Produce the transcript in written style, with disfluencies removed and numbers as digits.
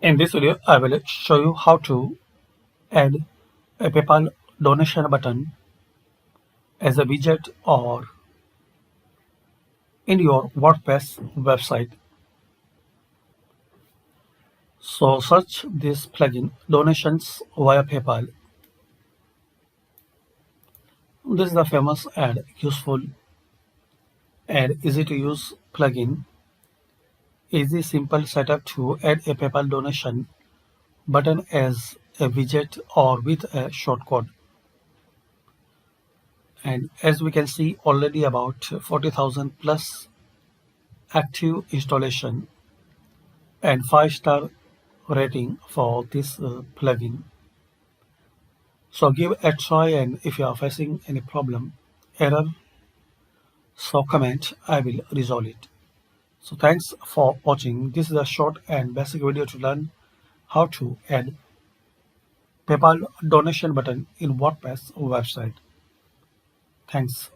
In this video, I will show you how to add a PayPal donation button as a widget or in your WordPress website. So search this plugin donations via PayPal. This is the famous and useful and easy to use plugin. Easy simple setup to add a PayPal donation button as a widget or with a shortcode. And as we can see already about 40,000 plus active installation and 5-star rating for this plugin. So give a try, and if you are facing any problem, error, so comment, I will resolve it. So thanks for watching. This is a short and basic video to learn how to add PayPal donation button in WordPress website. Thanks.